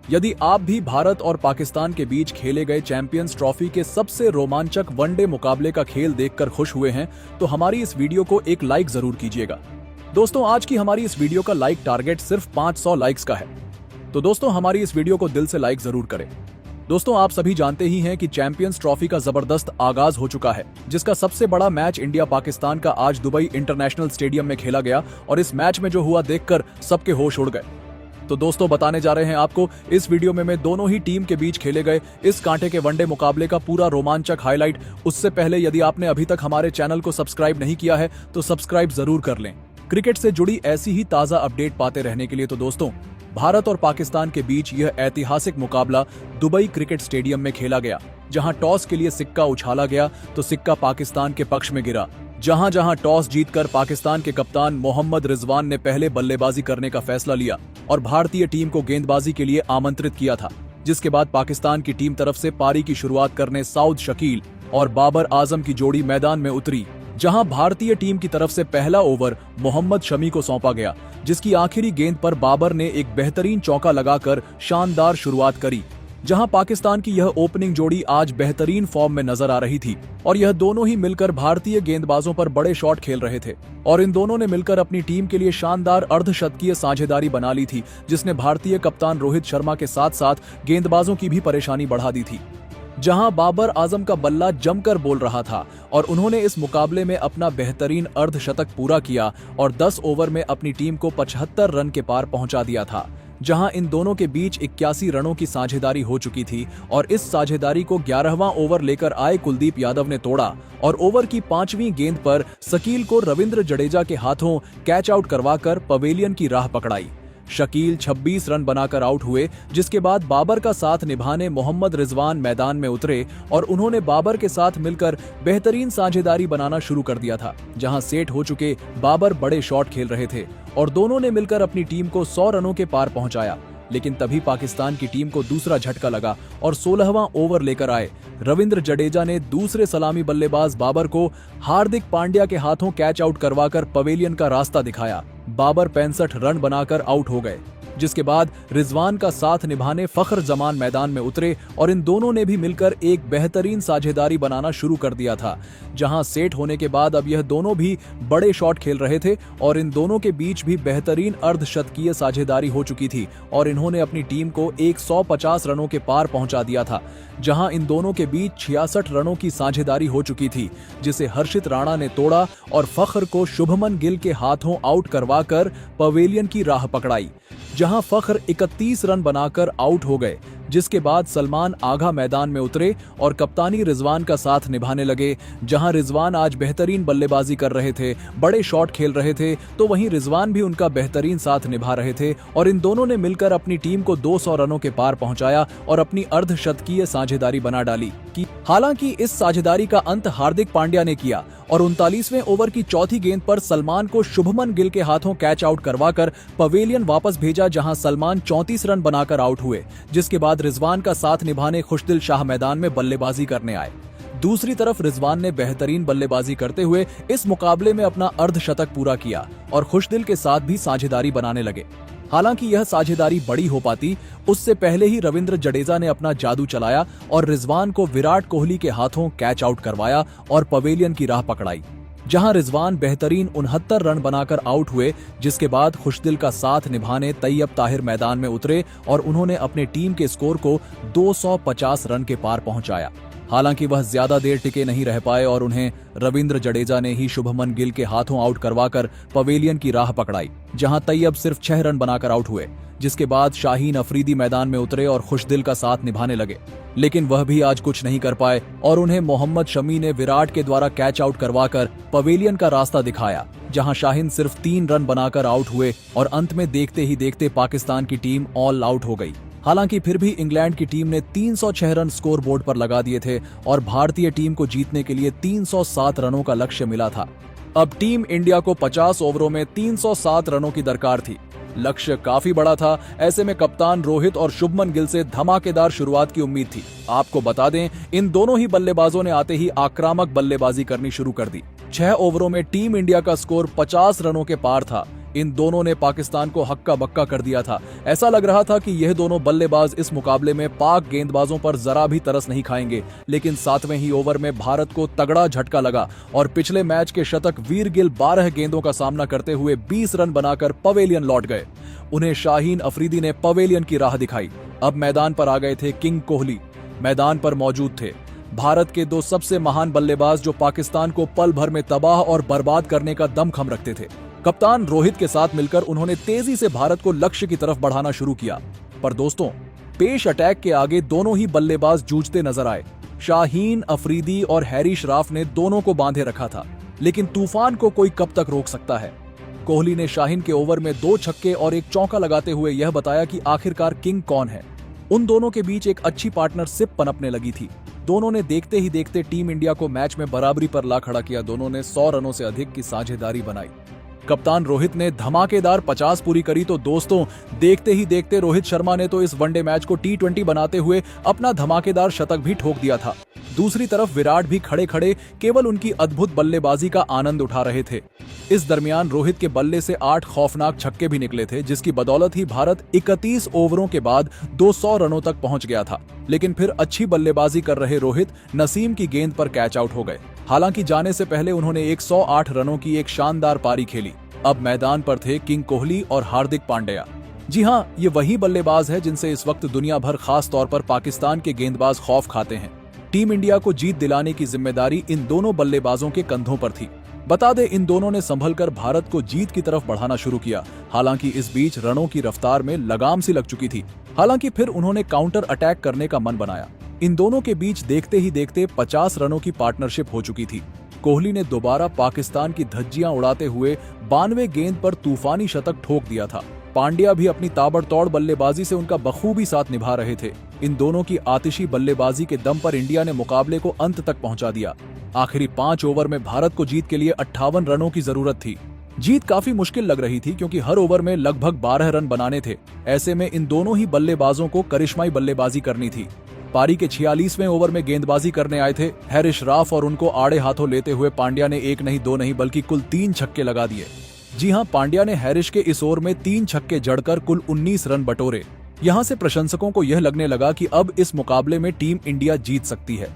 यदि आप भी भारत और पाकिस्तान के बीच खेले गए चैंपियंस ट्रॉफी के सबसे रोमांचक वनडे मुकाबले का खेल देखकर खुश हुए हैं, तो हमारी इस वीडियो को एक लाइक जरूर कीजिएगा। दोस्तों, आज की हमारी इस वीडियो का लाइक टारगेट सिर्फ 500 लाइक्स का है। तो दोस्तों, हमारी इस वीडियो को दिल से लाइक जरूर करें। दोस्तों, आप सभी जानते ही हैं कि चैंपियंस ट्रॉफी का जबरदस्त आगाज हो चुका है, जिसका सबसे बड़ा मैच इंडिया पाकिस्तान का आज दुबई इंटरनेशनल स्टेडियम में खेला गया और इस मैच में जो हुआ देखकर सबके होश उड़ गए। तो दोस्तों, बताने जा रहे हैं आपको इस वीडियो में मैं दोनों ही टीम के बीच खेले गए इस कांटे के वनडे मुकाबले का पूरा रोमांचक हाईलाइट। उससे पहले यदि आपने अभी तक हमारे चैनल को सब्सक्राइब नहीं किया है तो सब्सक्राइब जरूर कर लें। क्रिकेट से जुड़ी ऐसी ही ताजा अपडेट पाते रहने के लिए तो दोस्तों, भारत और पाकिस्तान के बीच यह ऐतिहासिक मुकाबला दुबई क्रिकेट स्टेडियम में खेला गया, जहां टॉस के लिए सिक्का उछाला गया तो सिक्का पाकिस्तान के पक्ष में गिरा। जहां जहां टॉस जीतकर पाकिस्तान के कप्तान मोहम्मद रिजवान ने पहले बल्लेबाजी करने का फैसला लिया और भारतीय टीम को गेंदबाजी के लिए आमंत्रित किया था, जिसके बाद पाकिस्तान की टीम तरफ से पारी की शुरुआत करने साउद शकील और बाबर आजम की जोड़ी मैदान में उतरी। जहां भारतीय टीम की तरफ से पहला ओवर मोहम्मद शमी को सौंपा गया, जिसकी आखिरी गेंद पर बाबर ने एक बेहतरीन चौका लगाकर शानदार शुरुआत करी। जहां पाकिस्तान की यह ओपनिंग जोड़ी आज बेहतरीन फॉर्म में नजर आ रही थी और यह दोनों ही मिलकर भारतीय गेंदबाजों पर बड़े शॉट खेल रहे थे और इन दोनों ने मिलकर अपनी टीम के लिए शानदार अर्धशतकीय साझेदारी बना ली थी, जिसने भारतीय कप्तान रोहित शर्मा के साथ साथ गेंदबाजों की भी परेशानी बढ़ा दी थी। जहां बाबर आजम का बल्ला जमकर बोल रहा था और उन्होंने इस मुकाबले में अपना बेहतरीन अर्धशतक पूरा किया और 10 ओवर में अपनी टीम को 75 रन के पार पहुंचा दिया था। जहां इन दोनों के बीच 81 रनों की साझेदारी हो चुकी थी और इस साझेदारी को 11वां ओवर लेकर आए कुलदीप यादव ने तोड़ा और ओवर की 5वीं गेंद पर शकील को रविंद्र जडेजा के हाथों कैच आउट करवाकर पवेलियन की राह पकड़ाई। शकील 26 रन बनाकर आउट हुए, जिसके बाद बाबर का साथ निभाने मोहम्मद रिजवान मैदान में उतरे और उन्होंने बाबर के साथ मिलकर बेहतरीन साझेदारी बनाना शुरू कर दिया था। जहां सेट हो चुके बाबर बड़े शॉट खेल रहे थे और दोनों ने मिलकर अपनी टीम को 100 रनों के पार पहुंचाया। लेकिन तभी पाकिस्तान की टीम को दूसरा झटका लगा और 16वां ओवर लेकर आए रविंद्र जडेजा ने दूसरे सलामी बल्लेबाज बाबर को हार्दिक पांड्या के हाथों कैच आउट करवाकर पवेलियन का रास्ता दिखाया। बाबर 65 रन बनाकर आउट हो गए, जिसके बाद रिजवान का साथ निभाने फखर जमान मैदान में उतरे और इन दोनों ने भी मिलकर एक बेहतरीन साझेदारी बनाना शुरू कर दिया था। जहां सेट होने के बाद अब यह दोनों भी बड़े शॉट खेल रहे थे और इन दोनों के बीच भी बेहतरीन अर्धशतकीय साझेदारी हो चुकी थी और इन्होंने अपनी टीम को 150 रनों के पार पहुंचा दिया था। जहां इन दोनों के बीच 66 रनों की साझेदारी हो चुकी थी, जिसे हर्षित राणा ने तोड़ा और फखर को शुभमन गिल के हाथों आउट करवाकर पवेलियन की राह पकड़ाई। जहां फखर 31 रन बनाकर आउट हो गए, जिसके बाद सलमान आगा मैदान में उतरे और कप्तानी रिजवान का साथ निभाने लगे। जहां रिजवान आज बेहतरीन बल्लेबाजी कर रहे थे, बड़े शॉट खेल रहे थे, तो वहीं रिजवान भी उनका बेहतरीन साथ निभा रहे थे और इन दोनों ने मिलकर अपनी टीम को 200 रनों के पार पहुंचाया और अपनी अर्धशतकीय साझेदारी बना डाली। हालांकि इस साझेदारी का अंत हार्दिक पांड्या ने किया और 39वें ओवर की चौथी गेंद पर सलमान को शुभमन गिल के हाथों कैच आउट करवाकर पवेलियन वापस भेजा, जहां सलमान 34 रन बनाकर आउट हुए, जिसके बाद रिजवान का साथ निभाने खुशदिल शाह मैदान में बल्लेबाजी करने आए। दूसरी तरफ रिजवान ने बेहतरीन बल्लेबाजी करते हुए इस मुकाबले में अपना अर्धशतक पूरा किया और खुशदिल के साथ भी साझेदारी बनाने लगे। हालांकि यह साझेदारी बड़ी हो पाती उससे पहले ही रविंद्र जडेजा ने अपना जादू चलाया और रिजवान को विराट कोहली के हाथों कैच आउट करवाया और पवेलियन की राह पकड़ाई। जहां रिजवान बेहतरीन 69 रन बनाकर आउट हुए, जिसके बाद खुशदिल का साथ निभाने तैयब ताहिर मैदान में उतरे और उन्होंने अपने टीम के स्कोर को 250 रन के पार पहुंचाया। हालांकि वह ज्यादा देर टिके नहीं रह पाए और उन्हें रविंद्र जडेजा ने ही शुभमन गिल के हाथों आउट करवाकर पवेलियन की राह पकड़ाई। जहां तैयब सिर्फ 6 रन बनाकर आउट हुए, जिसके बाद शाहीन अफरीदी मैदान में उतरे और खुशदिल का साथ निभाने लगे, लेकिन वह भी आज कुछ नहीं कर पाए और उन्हें मोहम्मद शमी ने विराट के द्वारा कैच आउट करवाकर पवेलियन का रास्ता दिखाया। जहां शाहीन सिर्फ 3 रन बनाकर आउट हुए और अंत में देखते ही देखते पाकिस्तान की टीम ऑल आउट हो गई। हालांकि फिर भी इंग्लैंड की टीम ने 306 रन स्कोर बोर्ड पर लगा दिए थे और भारतीय टीम को जीतने के लिए 307 रनों का लक्ष्य मिला था। अब टीम इंडिया को 50 ओवरों में 307 रनों की दरकार थी। लक्ष्य काफी बड़ा था, ऐसे में कप्तान रोहित और शुभमन गिल से धमाकेदार शुरुआत की उम्मीद थी। आपको बता दें, इन दोनों ही बल्लेबाजों ने आते ही आक्रामक बल्लेबाजी करनी शुरू कर दी। 6 ओवरों में टीम इंडिया का स्कोर 50 रनों के पार था। इन दोनों ने पाकिस्तान को हक्का बक्का कर दिया था। ऐसा लग रहा था कि यह दोनों बल्लेबाज इस मुकाबले में पाक गेंदबाजों पर जरा भी तरस नहीं खाएंगे, लेकिन 7वें ही ओवर में भारत को तगड़ा झटका लगा और पिछले मैच के शतक वीर गिल 12 गेंदों का सामना करते हुए 20 रन बनाकर पवेलियन लौट गए। उन्हें शाहीन अफरीदी ने पवेलियन की राह दिखाई। अब मैदान पर आ गए थे किंग कोहली। मैदान पर मौजूद थे भारत के दो सबसे महान बल्लेबाज जो पाकिस्तान को पल भर में तबाह और बर्बाद करने का दमखम रखते थे। कप्तान रोहित के साथ मिलकर उन्होंने तेजी से भारत को लक्ष्य की तरफ बढ़ाना शुरू किया। पर दोस्तों, पेश अटैक के आगे दोनों ही बल्लेबाज जूझते नजर आए। शाहीन अफरीदी और हैरी श्राफ ने दोनों को बांधे रखा था, लेकिन तूफान को कोई कब तक रोक सकता है। कोहली ने शाहीन के ओवर में 2 छक्के और 1 चौका लगाते हुए यह बताया कि आखिरकार किंग कौन है। उन दोनों के बीच एक अच्छी पार्टनरशिप पनपने लगी थी। दोनों ने देखते ही देखते टीम इंडिया को मैच में बराबरी पर ला खड़ा किया। दोनों ने 100 रनों से अधिक की साझेदारी बनाई। कप्तान रोहित ने धमाकेदार 50 पूरी करी तो दोस्तों, देखते ही देखते रोहित शर्मा ने तो इस वनडे मैच को T20 बनाते हुए अपना धमाकेदार शतक भी ठोक दिया था। दूसरी तरफ विराट भी खड़े खड़े केवल उनकी अद्भुत बल्लेबाजी का आनंद उठा रहे थे। इस दरमियान रोहित के बल्ले से 8 खौफनाक छक्के भी निकले थे, जिसकी बदौलत ही भारत 31 ओवरों के बाद 200 रनों तक पहुंच गया था। लेकिन फिर अच्छी बल्लेबाजी कर रहे रोहित नसीम की गेंद पर कैच आउट हो गए। हालांकि जाने से पहले उन्होंने 108 रनों की एक शानदार पारी खेली। अब मैदान पर थे किंग कोहली और हार्दिक पांड्या। जी हां, ये वही बल्लेबाज है जिनसे इस वक्त दुनिया भर, खास तौर पर पाकिस्तान के गेंदबाज खौफ खाते हैं। टीम इंडिया को जीत दिलाने की जिम्मेदारी इन दोनों बल्लेबाजों के कंधों पर थी। बता दें, इन दोनों ने संभलकर भारत को जीत की तरफ बढ़ाना शुरू किया। हालांकि इस बीच रनों की रफ्तार में लगाम सी लग चुकी थी। हालांकि फिर उन्होंने काउंटर अटैक करने का मन बनाया। इन दोनों के बीच देखते ही देखते 50 रनों की पार्टनरशिप हो चुकी थी। कोहली ने दोबारा पाकिस्तान की धज्जियां उड़ाते हुए 92 गेंद पर तूफानी शतक ठोक दिया था। पांड्या भी अपनी ताबड़तोड़ बल्लेबाजी से उनका बखूबी साथ निभा रहे थे। इन दोनों की आतिशी बल्लेबाजी के दम पर इंडिया ने मुकाबले को अंत तक पहुंचा दिया। आखिरी 5 ओवर में भारत को जीत के लिए 58 रनों की जरूरत थी। जीत काफी मुश्किल लग रही थी क्योंकि हर ओवर में लगभग 12 रन बनाने थे। ऐसे में इन दोनों ही बल्लेबाजों को करिश्माई बल्लेबाजी करनी थी। पारी के 46वें ओवर में गेंदबाजी करने आए थे हैरी श्राफ और उनको आड़े हाथों लेते हुए पांड्या ने 1 नहीं 2 नहीं बल्कि कुल 3 छक्के लगा दिए। जी हां, पांड्या ने हैरिश के इस ओवर में 3 छक्के जड़कर कुल 19 रन बटोरे। यहां से प्रशंसकों को यह लगने लगा कि अब इस मुकाबले में टीम इंडिया जीत सकती है।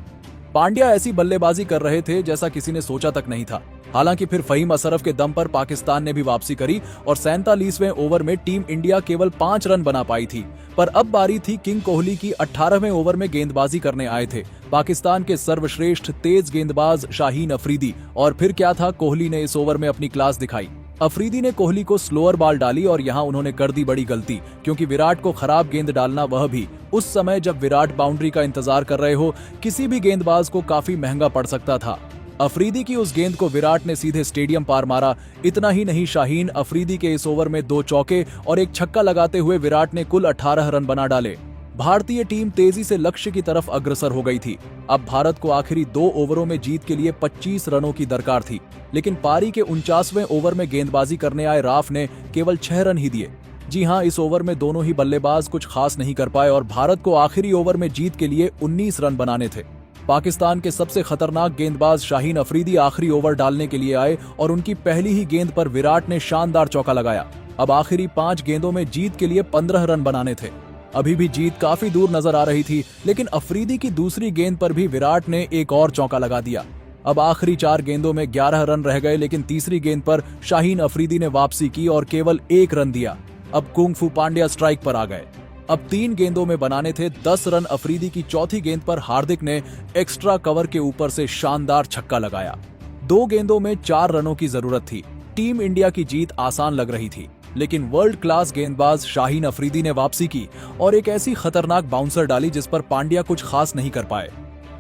पांड्या ऐसी बल्लेबाजी कर रहे थे जैसा किसी ने सोचा तक नहीं था। हालांकि फिर फहीम अशरफ के दम पर पाकिस्तान ने भी वापसी करी और 47वें ओवर में टीम इंडिया केवल 5 रन बना पाई थी। पर अब बारी थी किंग कोहली की। 18वें ओवर में गेंदबाजी करने आए थे पाकिस्तान के सर्वश्रेष्ठ तेज गेंदबाज शाहीन अफरीदी। और फिर क्या था, कोहली ने इस ओवर में अपनी क्लास दिखाई। अफरीदी ने कोहली को स्लोअर बॉल डाली और यहां उन्होंने कर दी बड़ी गलती, क्योंकि विराट को खराब गेंद डालना, वह भी उस समय जब विराट बाउंड्री का इंतजार कर रहे हो, किसी भी गेंदबाज को काफी महंगा पड़ सकता था। अफरीदी की उस गेंद को विराट ने सीधे स्टेडियम पार मारा। इतना ही नहीं, शाहीन अफरीदी के इस ओवर में 2 चौके और 1 छक्का लगाते हुए विराट ने कुल 18 रन बना डाले। भारतीय टीम तेजी से लक्ष्य की तरफ अग्रसर हो गई थी। अब भारत को आखिरी 2 ओवरों में जीत के लिए 25 रनों की दरकार थी, लेकिन पारी के 49वें ओवर में गेंदबाजी करने आए राफ ने केवल 6 रन ही दिए। जी हां, इस ओवर में दोनों ही बल्लेबाज कुछ खास नहीं कर पाए और भारत को आखिरी ओवर में जीत के लिए 19 रन बनाने थे। पाकिस्तान के सबसे खतरनाक गेंदबाज शाहीन अफरीदी आखिरी ओवर डालने के लिए आए और उनकी पहली ही गेंद पर विराट ने शानदार चौका लगाया। अब आखिरी 5 गेंदों में जीत के लिए 15 रन बनाने थे। अभी भी जीत काफी दूर नजर आ रही थी, लेकिन अफरीदी की दूसरी गेंद पर भी विराट ने एक और चौका लगा दिया। अब आखिरी 4 गेंदों में 11 रन रह गए, लेकिन तीसरी गेंद पर शाहीन अफरीदी ने वापसी की और केवल 1 रन दिया। अब कुंग-फू पांड्या स्ट्राइक पर आ गए। अब 3 गेंदों में बनाने थे 10 रन। अफरीदी की चौथी गेंद पर हार्दिक ने एक्स्ट्रा कवर के ऊपर से शानदार छक्का लगाया। 2 गेंदों में 4 रनों की जरूरत थी। टीम इंडिया की जीत आसान लग रही थी, लेकिन वर्ल्ड क्लास गेंदबाज शाहीन अफरीदी ने वापसी की और एक ऐसी खतरनाक बाउंसर डाली जिस पर पांड्या कुछ खास नहीं कर पाए।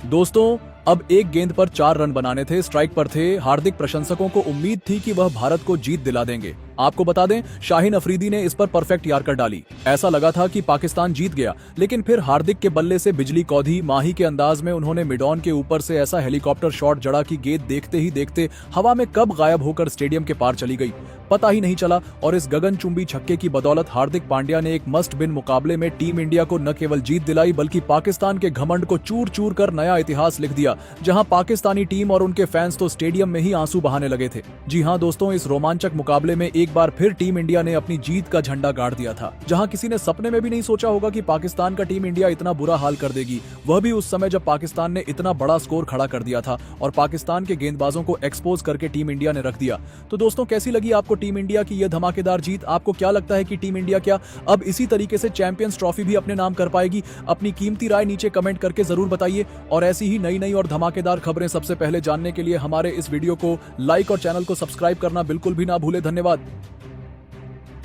दोस्तों, अब 1 गेंद पर 4 रन बनाने थे। स्ट्राइक पर थे हार्दिक। प्रशंसकों को उम्मीद थी कि वह भारत को जीत दिला देंगे। आपको बता दें, शाहीन अफरीदी ने इस पर परफेक्ट यार्कर डाली। ऐसा लगा था कि पाकिस्तान जीत गया, लेकिन फिर हार्दिक के बल्ले से बिजली कौधी। माही के अंदाज में उन्होंने मिड ऑन के ऊपर से ऐसा हेलीकॉप्टर शॉट जड़ा कि गेंद देखते ही देखते हवा में कब गायब होकर स्टेडियम के पार चली गई, पता ही नहीं चला। और इस गगनचुंबी छक्के की बदौलत हार्दिक पांड्या ने एक मस्ट विन मुकाबले में टीम इंडिया को न केवल जीत दिलाई, बल्कि पाकिस्तान के घमंड को चूर चूर कर नया इतिहास लिख दिया, जहां पाकिस्तानी टीम और उनके फैंस तो स्टेडियम में ही आंसू बहाने लगे थे। जी हां दोस्तों, इस रोमांचक मुकाबले में एक बार फिर टीम इंडिया ने अपनी जीत का झंडा गाड़ दिया था, जहां किसी ने सपने में भी नहीं सोचा होगा कि पाकिस्तान का टीम इंडिया इतना बुरा हाल कर देगी, वह भी उस समय जब पाकिस्तान ने इतना बड़ा स्कोर खड़ा कर दिया था और पाकिस्तान के गेंदबाजों को एक्सपोज करके टीम इंडिया ने रख दिया। तो दोस्तों, कैसी लगी आपको टीम इंडिया की यह धमाकेदार जीत? आपको क्या लगता है कि टीम इंडिया क्या अब इसी तरीके से चैंपियंस ट्रॉफी भी अपने नाम कर पाएगी? अपनी कीमती राय नीचे कमेंट करके जरूर बताइए और ऐसी ही नई नई और धमाकेदार खबरें सबसे पहले जानने के लिए हमारे इस वीडियो को लाइक और चैनल को सब्सक्राइब करना बिल्कुल भी ना भूले। धन्यवाद।